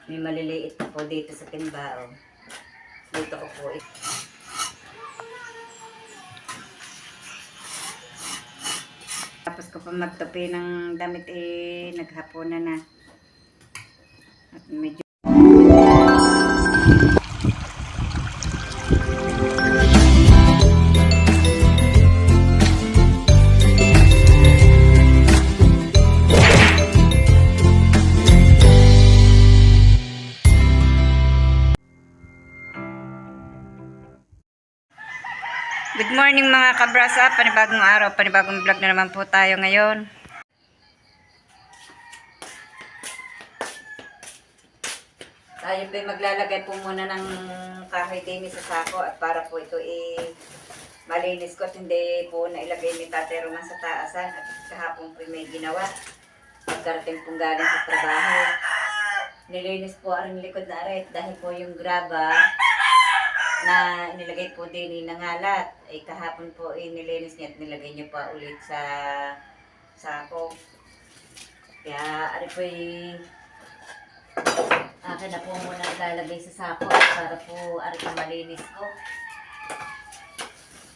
May maliliit na po dito sa timbao. Dito ko po tapos ko pa magtupi ng damit naghapunan na. At medyo good morning mga kabrasa, panibagong araw, panibagong vlog na naman po tayo ngayon. Tayo po maglalagay po muna ng kahoy din sa sako at para po ito malinis ko at hindi po nailagay ni Tatay Roman sa taasan at kahapon po may ginawa. Pagkarating pong galing sa trabaho. Nilinis po ang likod na aret dahil po yung graba na nilagay po din nangalat. Kahapon po nilinis niya at nilagay niya pa ulit sa sako. Kaya ari po akin na po muna ilalagay sa sako para po ari po malinis ko.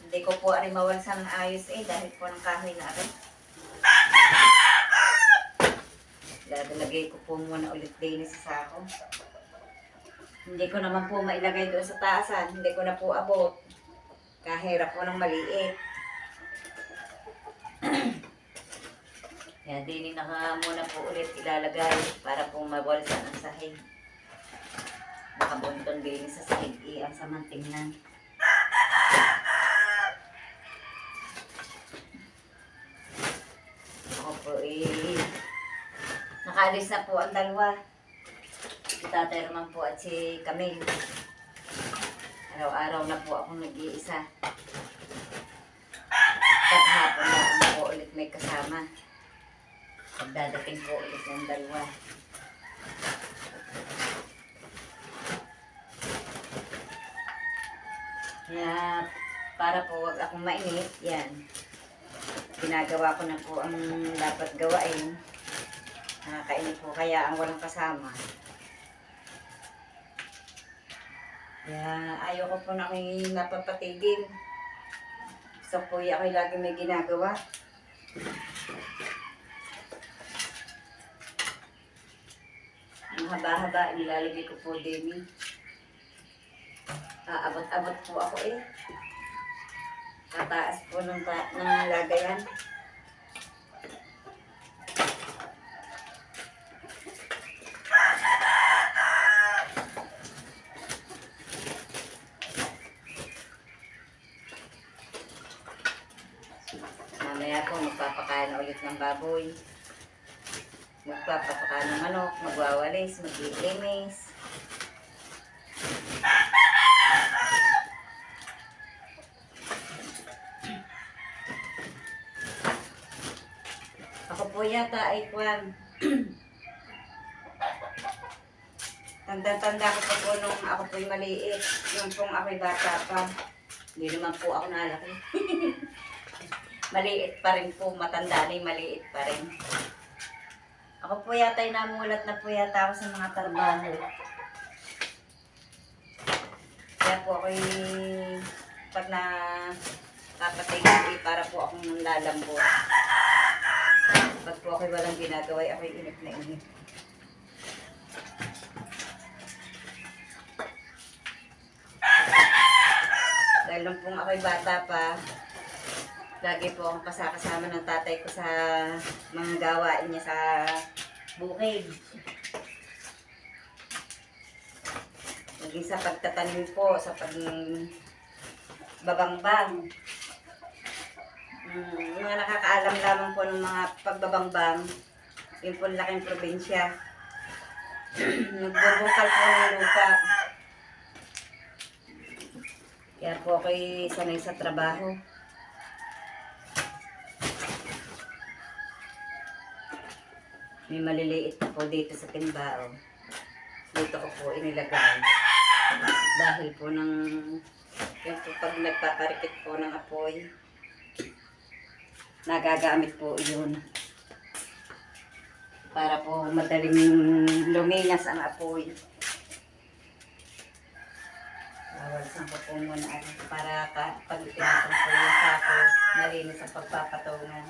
Hindi ko po ari mawalsan ng ayos dahil po ng kahoy na akin. Lalagay ko po muna ulit din sa sako. Hindi ko naman po mailagay doon sa taasan. Hindi ko na po abot. Kahirap po ng maliit. Kaya din na muna po ulit ilalagay para po mawalsan ang sahig. Nakabuntong din sa sahig ang samantingnan. Ako po nakaalis na po ang dalawa. Si Tatay Roman po at si Camille. Araw-araw na po ako nag-iisa. Paghapon na po ulit may kasama. Pagdadating po ulit ng dalawa. Kaya para po wag akong mainit, yan. Ginagawa ko na po ang dapat gawain. Nakakainit po kaya ang walang kasama. Kaya ayaw ko po na ako'y napapatigil. Gusto po ako'y lagi may ginagawa. Ang haba-haba, nilalagay ko po din. Abot-abot po ako Tataas po ng lagayan. Mamaya po magpapakain na ulit ng baboy. Magpapakain ng manok, magwawalis, mag-iimis. Ako po yata ay kwan. Tanda-tanda ko po nung ako po'y maliit. Yung pong ako'y bata pa. Hindi naman po ako nalaki. Maliit pa rin po, matanda na maliit pa rin. Ako po yata ay namulat na po yata ako sa mga trabaho. Kaya po ako'y pag kapatid para po akong nanlalambot. Pag po ako'y walang ginagawa, ako'y inip na inip. Dahil lang pong ako'y bata pa, lagi po akong kasama ng tatay ko sa mga gawain niya sa bukid. Laging sa pagtatanim po, sa pagbabangbang. Mga nakakaalam lamang po ng mga pagbabangbang, yun po laking probinsya. Nagbubukal po ng lupa. Kaya po ako'y sanay sa trabaho. May maliliit na po dito sa timbao. Dito ko po inilagay. Dahil po yung po pag nagpaparikit po ng apoy, nagagamit po yun. para po madaling luminas ang apoy. Bawalsan ko po muna para pag pinatong po yung sako, malinis ang pagpapatungan.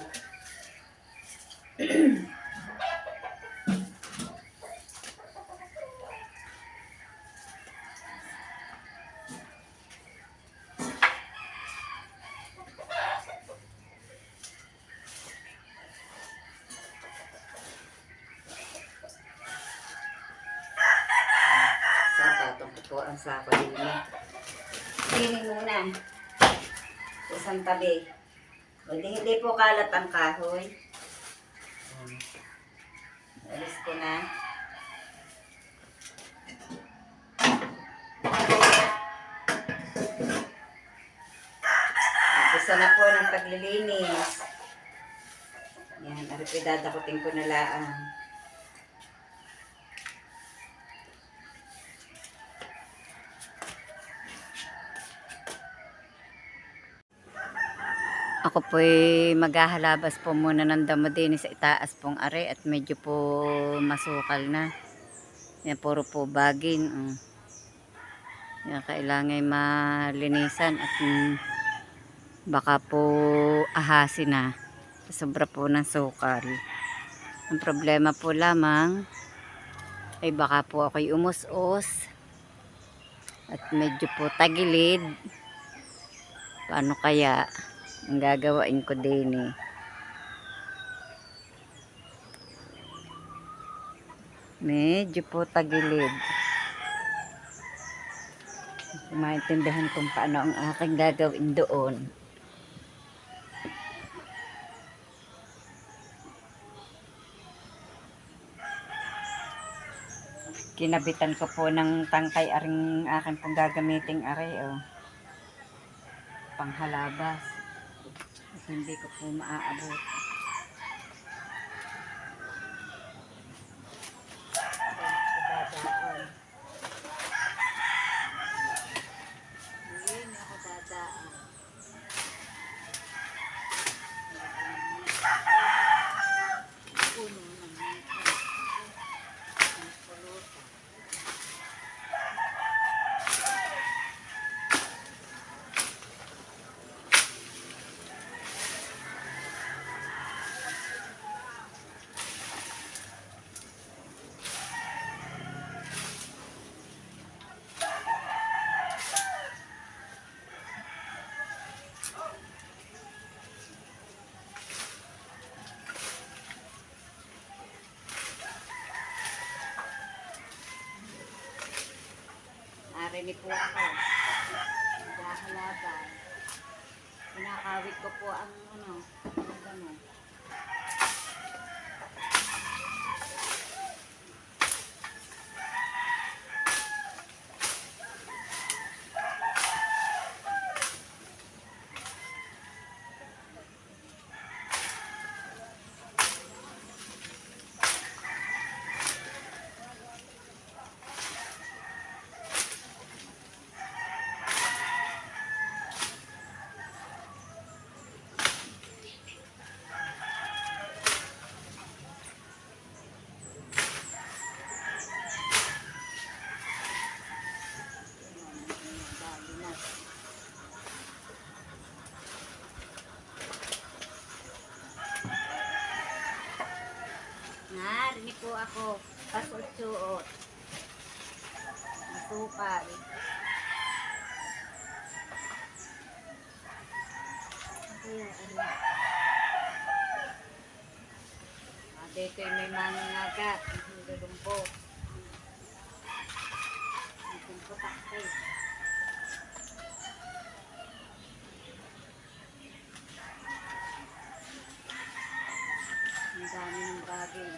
Patong ko po ang sako din. Cleaning muna. Isang tabi. Hindi po kalat ang kahoy. Alis ko na. Umpisa na po ng paglilinis. Yan, dadakutin ko na laang. Ako po'y maghahalabas po muna ng damo din sa itaas pong are at medyo po masukal na. Yan, puro po bagin. Yan, kailangan malinisan at baka po ahasin na. Sobra po ng sukal. Ang problema po lamang ay baka po ako'y umus-us at medyo po tagilid. Paano kaya ang gagawain ko din eh? Medyo po tagilid. Maintindihan kung paano ang aking gagawin doon. Kinabitan ko po ng tangkay aring aking pong gagamiting are panghalabas. Kasi hindi ko po maaabot. Narinig po ako. Naghahalaban. Pinakawit ko po ang gano'n. Narinig po ako. Pasot-suot. Masukal. Dito may mananagat. Lulumpo. Lulumpo takay. Ang dami ng bagay.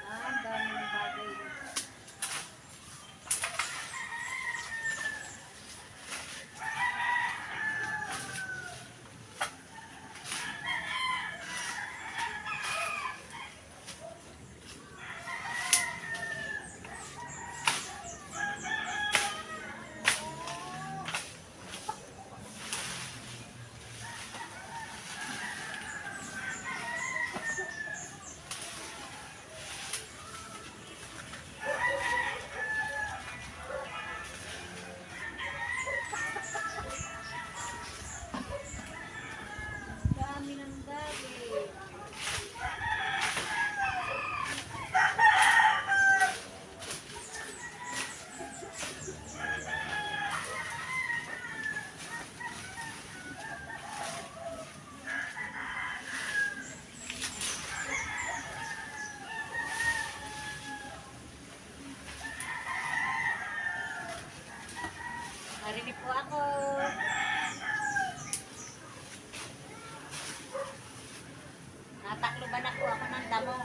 Ang dami ng bagay. ako. Natakloban ako ng damo.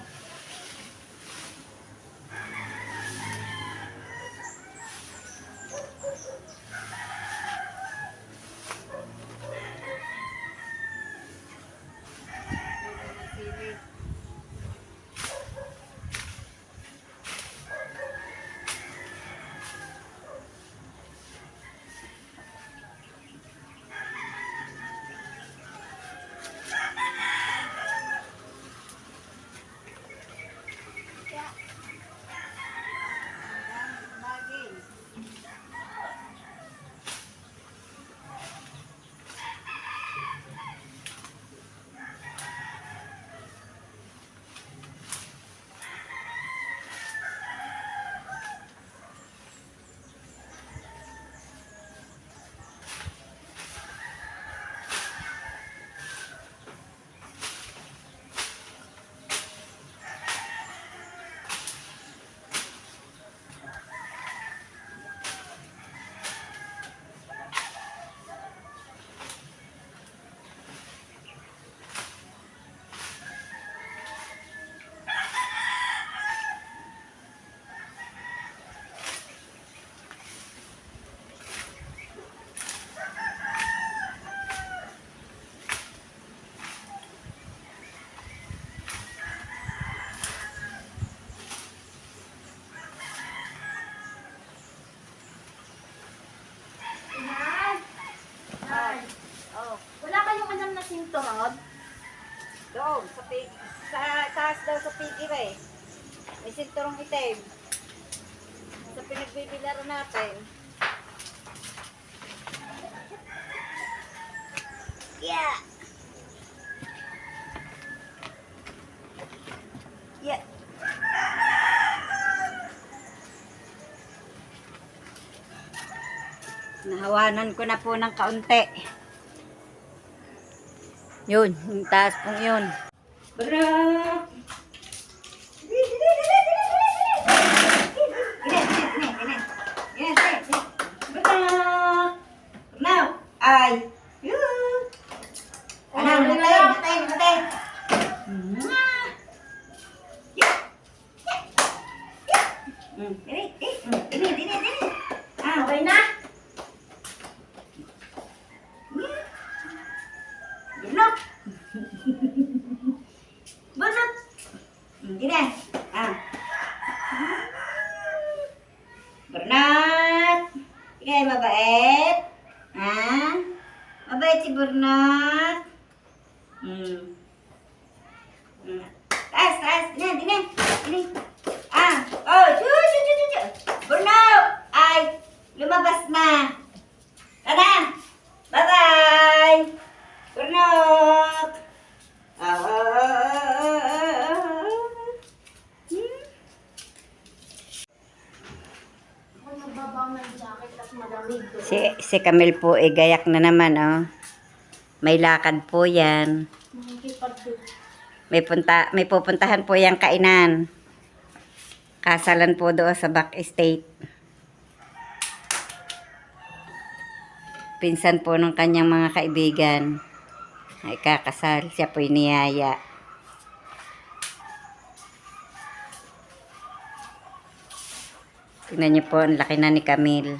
Oh, Wala kayong alam na sinturod? doon sa taas daw sa piggy eh. May sinturong itim. Sa pinagbibilaro natin. Yeah. Yeah. Nahawanan ko na po ng kaunti. Yun, yung taas pong yun. Bra! Now, ay, yun. Ano, matay. Dini. Okay na? Bunot. Bunot. Gini. Bernat. Sige, mabait. Mabait si Bernat. Taas. Dini. Oh, chu. Bernat. Ay, lumabas na. Tada. Bye-bye. Bernat. Ako nagbabang ng jacket at malamig doon. Si Camille po gayak na naman, oh. May lakad po yan. Nakikipag-dip. May pupuntahan po yung kainan. Kasalan po doon sa back estate. Pinsan po ng kanyang mga kaibigan. Ay kakasal. Siya po'y niyaya. Tingnan niyo po, ang laki na ni Camille.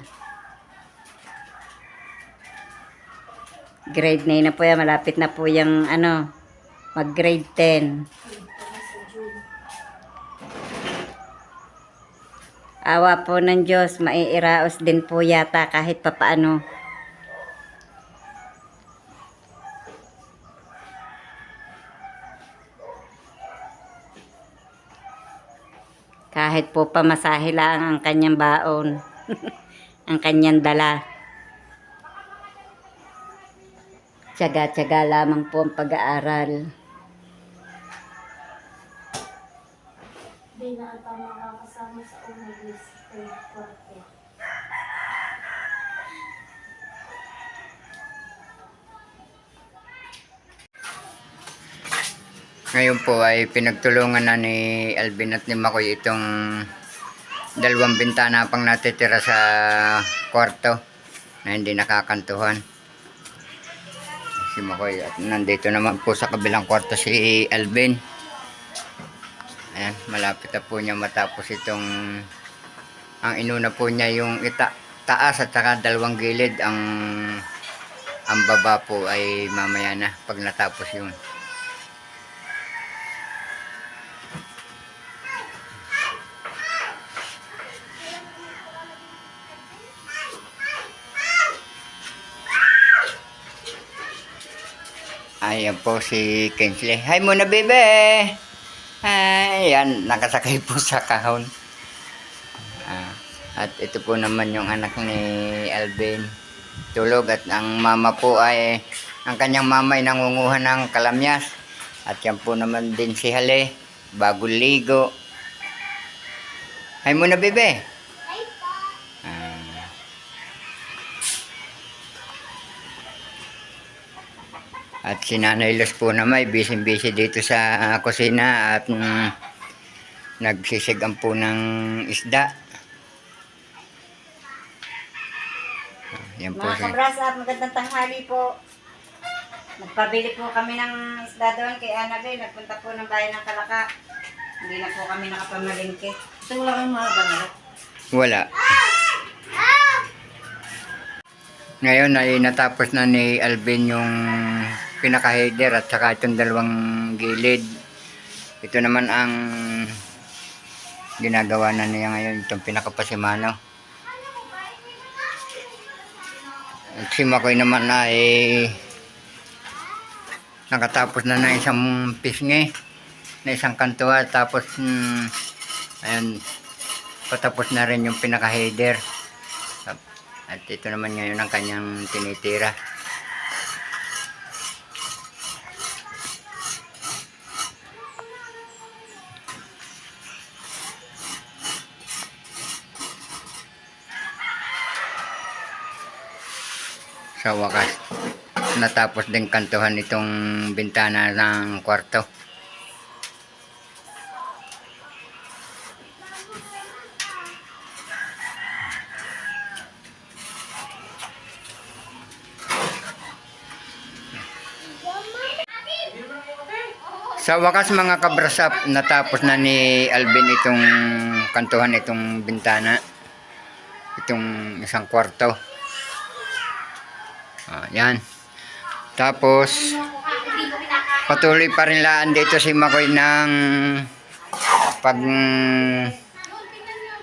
Grade 9 na po yan. Malapit na po yung mag-grade 10. Awa po ng Diyos, maiiraos din po yata kahit papaano. Kahit po pamasahe lang ang kanyang baon. Ang kanyang dala. Tiyaga-tiyaga lamang po ang pag-aaral. Hindi na ata makakasama sa umalis. Kaya Ngayon po ay pinagtulungan na ni Alvin at ni Makoy itong dalawang bintana pang natitira sa kwarto. na hindi nakakantuhan. Si Makoy. At nandito naman po sa kabilang kwarto si Alvin. Ayan, malapit na po niya matapos itong, ang inuna po niya yung taas at saka dalawang gilid. Ang baba po ay mamaya na pag natapos yun. Ayan po si Kensley. Hi muna, bebe! Hi! Ayan, nakasakay po sa kahon. At ito po naman yung anak ni Alvin. Tulog at ang mama po ay, ang kanyang mama ay nangunguha ng kalamyas. At yan po naman din si Hale, bago ligo. Hi muna, bebe! Hi po. At si Nanay Luz po naman, busy-busy dito sa kusina at nagsisigang po ng isda. Yan po Mga kabrasa, magandang tanghali po. Nagpabili po kami ng isda doon kay Annabelle. Nagpunta po ng bayan ng Kalaka. Hindi na po kami nakapamalingke. Ito wala kayong mga banal. Wala. Ngayon ay natapos na ni Alvin yung pinaka-header at saka itong dalawang gilid. Ito naman ang ginagawa na niya ngayon, itong pinaka-pasimano. At si Makoy naman ay nakatapos na ng isang pisngi, na isang kantuwa, tapos ayun, patapos na rin yung pinaka-header. At ito naman ngayon ang kanyang tinitira. Sa wakas, natapos din kantuhan itong bintana ng kwarto. Sa wakas mga kabrasap, natapos na ni Alvin itong kantuhan, itong bintana, itong isang kwarto. Yan. Tapos patuloy pa rin laan dito si Makoy ng pag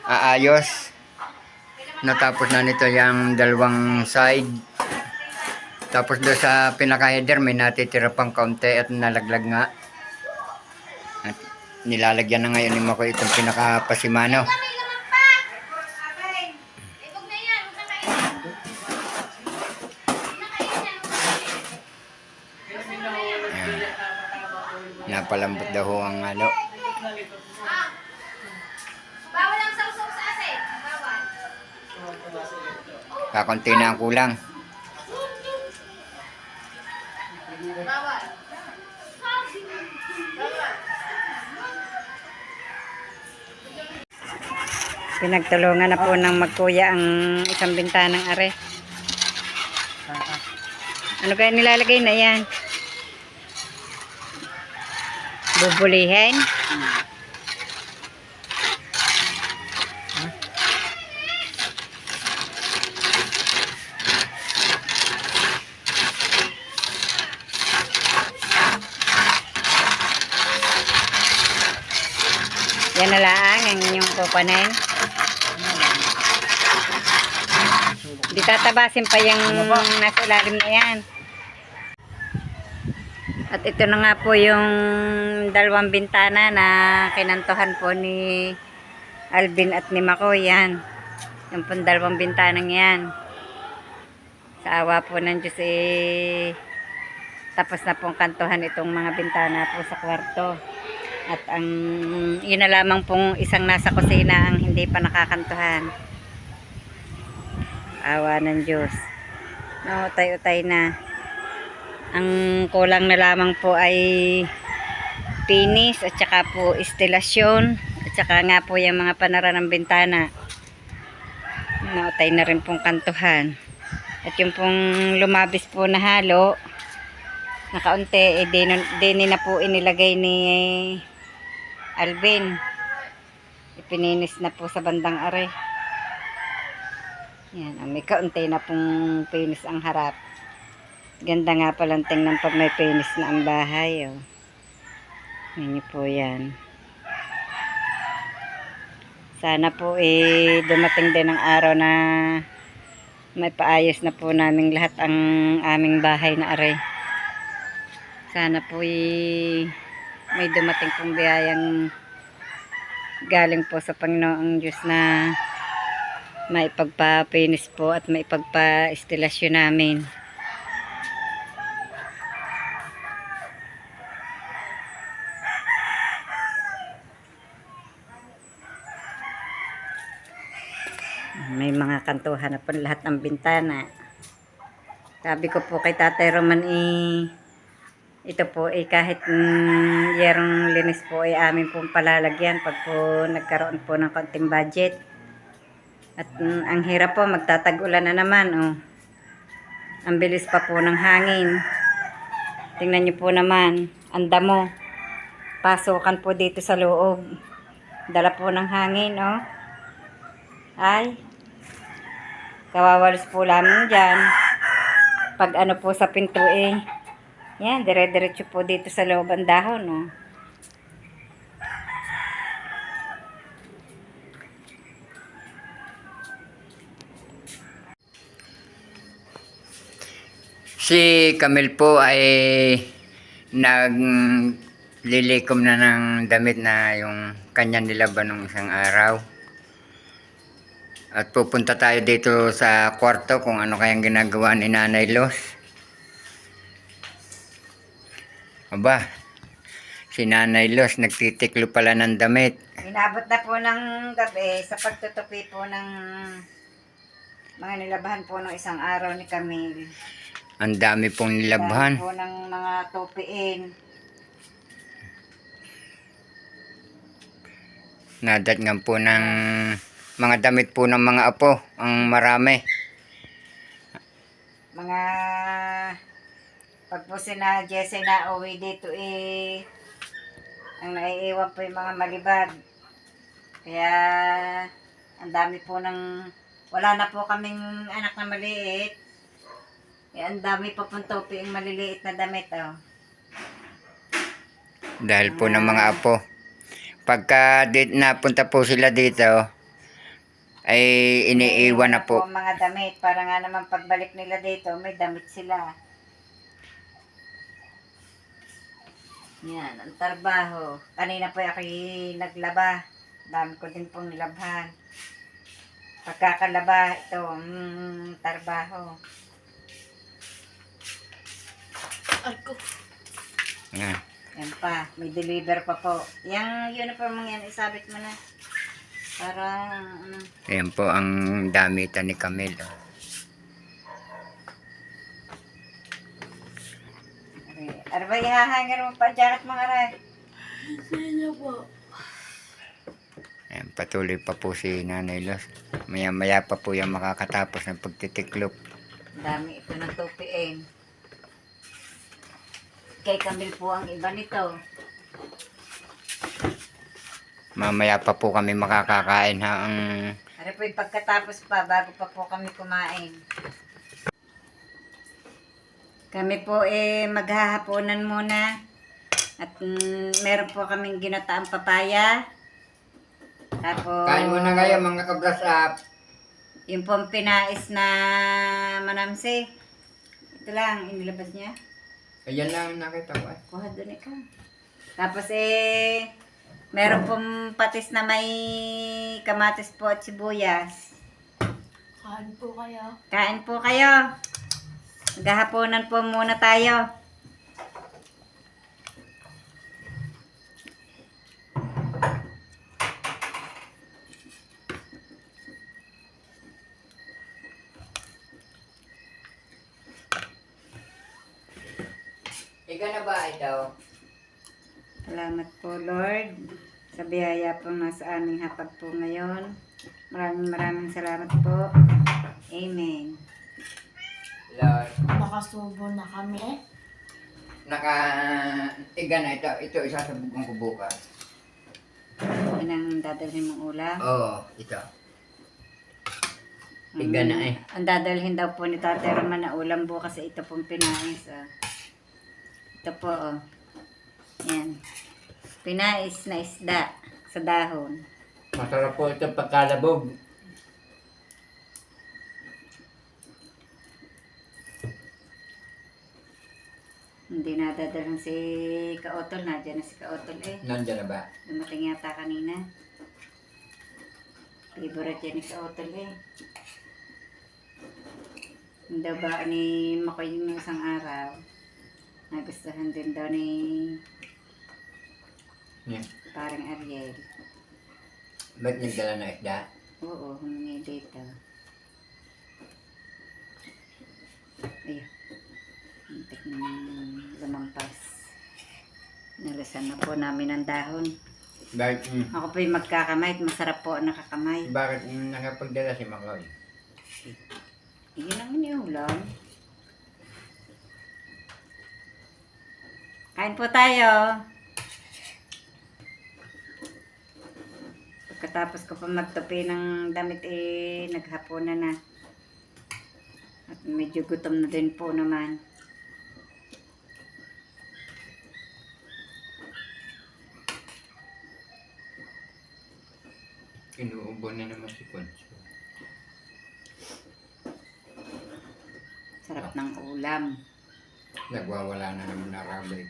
aayos. Natapos na nito yung dalawang side. Tapos doon sa pinaka-header may natitira pang kaunti at nalaglag nga. At nilalagyan na ngayon ni Makoy itong pinaka-pasimano. Napalambot daw ho ang ano. Bawal ang sausaw sa asin. Bawal. Kakunti na ang kulang. Bawal. Pinagtulungan na po ng magkuya ang isang bintanang are. Ano kaya nilalagay na yan? Bubulihin? Yan na lang ang inyong kukunin. Di tatabasin pa yung nasa ilalim na yan. At ito na nga po yung dalawang bintana na kinantuhan po ni Alvin at ni Makoy. Yan. Yung pong dalawang bintanang yan. Sa awa po ng Diyos tapos na pong kantuhan itong mga bintana po sa kwarto. At ang yun na lamang pong isang nasa kusina ang hindi pa nakakantuhan. Awa ng Diyos. No, utay-utay na. Ang kulang na lamang po ay finish at saka po istilasyon at saka nga po yung mga panara ng bintana. Nautay na rin pong kantuhan. At yung pong lumabis po na halo, nakaunti, dini na po inilagay ni Alvin. Ipininis na po sa bandang are. Yan, may kaunti na pong pinis ang harap. Ganda nga palang tingnan pag may pinis na ang bahay. Oh. Yan po yan. Sana po dumating din ang araw na may paayos na po naming lahat ang aming bahay na are. Sana po may dumating pong biyayang galing po sa Panginoong Diyos na maipagpapinis po at maipagpa-istilasyon namin. May mga kantuhan na po lahat ng bintana. Sabi ko po kay Tatay Roman ito po kahit yerong linis po amin pong palalagyan pag po nagkaroon po ng konting budget. At ang hirap po, magtatag-ulan na naman. Oh. Ang bilis pa po ng hangin. Tingnan nyo po naman, ang damo. Pasukan po dito sa loob. Dala po ng hangin. Oh. Ay, kawawalis po lamang dyan. Pag ano po sa pinto yan, dire-diretso po dito sa loob ang dahon. Oh. Si Camille po ay naglilikom na ng damit na yung kanya nilaban nung isang araw. At pupunta tayo dito sa kwarto kung ano kayang ginagawa ni Nanay Los. Aba, si Nanay Los nagtitiklo pala ng damit. Inabot na po ng gabi sa pagtutupi po ng mga nilabahan po ng isang araw ni Camille. Ang dami pong nilabhan. Dami po ng mga tupiin. Nadatngan po ng mga damit po ng mga apo. Ang marami. Mga pag po sina Jessie na uwi dito ang naiiwan po yung mga malibag. Kaya ang dami po wala na po kaming anak na maliit. Kaya ang dami pa pong topi yung maliliit na damit. Oh. Dahil po ng mga apo. Pagka napunta po sila dito, ay iniiwan na po. Mga damit para nga naman pagbalik nila dito, may damit sila. Yan, ang trabaho. Kanina po ako naglaba. Dami ko din pong nilabhan. Pagkakalaba, ito, trabaho. Arko. Yan. Yan pa, may deliver pa po. Yung uniform mo yan, isabit mo na. Para, Ayan po ang damitan ni Camille. Ano ba ihahanger mo pa dyan at mga ray? Sige po. Ayan, patuloy pa po si Nanay Los. Maya-maya pa po yung makakatapos ng pagtitiklop. Dami ito ng tupiin. Kay Camille po ang iba nito. Mamaya pa po kami makakakain ha. Ano po yung pagkatapos pa, bago pa po kami kumain. Kami po maghahaponan muna. At meron po kaming ginataang papaya. Tapos, Kain muna kayo mga kabras up. yung pong pinais na manamsi. Ito lang, inilabas niya. Ayan lang nakita ko. Kuha doon ikaw. Tapos meron pong patis na may kamatis po at sibuyas. Kain po kayo. Kain po kayo. Maghahaponan po muna tayo. Ika na ba ito? Salamat po, Lord, sa biyaya po nasa aming hapag po ngayon. Maraming salamat po. Amen. Lot. Nakasubo na kami. Naka-iga na ito. Ito, isasabugong ko bukas. Yan ang dadalhin mong ulam. Oo, ito. Iga na eh. Ang dadalhin daw po ni Tate Roman na ulam bukas ay ito pong pinais. Ito po, oh. Yan. Pinais na isda sa dahon. Masarap po ito pagkalabog. Hindi nadadalhin si Kaotol. Nadyan na si Kaotol eh. Nandiyan na ba? Dumating yata kanina. Favorite yan ni Kaotol eh. Hindi ba ni Makoy yung isang araw? Nagustuhan din daw ni Yeah. parang Ariel. Ba't nagdala na isda? Oo, humingi dito. Ayun. Muntik na lumampas. Nalasan na po namin ang dahon. Bakit, Ako po yung magkakamay at masarap po ang nakakamay. bakit nakapagdala si Makoy? Iyon ang iniulam. Kain po tayo. Pagkatapos ko pa magtupi ng damit naghapunan na. At medyo gutom na din po naman. Inuubo na naman si Concho. Sarap ng ulam. Nagwawala na naman na rabbit.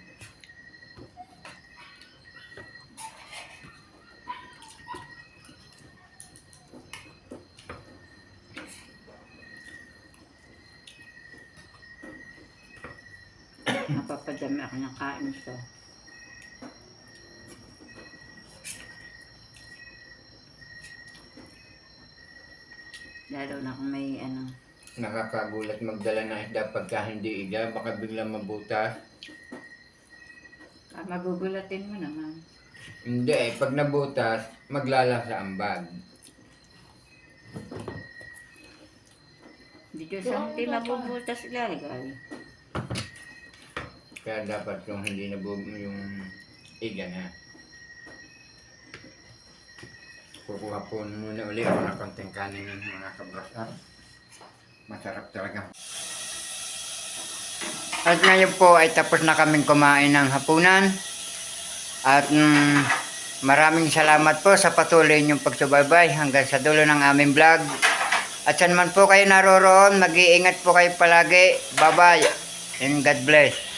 Napapadami ako ng kain ito. Lalo na kung may ano. Nakakagulat magdala ng isda pagka hindi iga, baka biglang mabutas. Magugulatin mo naman. Hindi eh, pag nabutas, maglalasa ang bag. Hindi ko sa hindi mabubutas ilalagay. Kaya dapat yung hindi yung iga na. Kukuha po muna uli ako ng konting kanin ng mga kabrasa. Masarap talaga. At ngayon po ay tapos na kaming kumain ng hapunan. At maraming salamat po sa patuloy niyong pagsubaybay hanggang sa dulo ng aming vlog. At saan man po kayo naroroon, mag-iingat po kayo palagi. Bye-bye and God bless.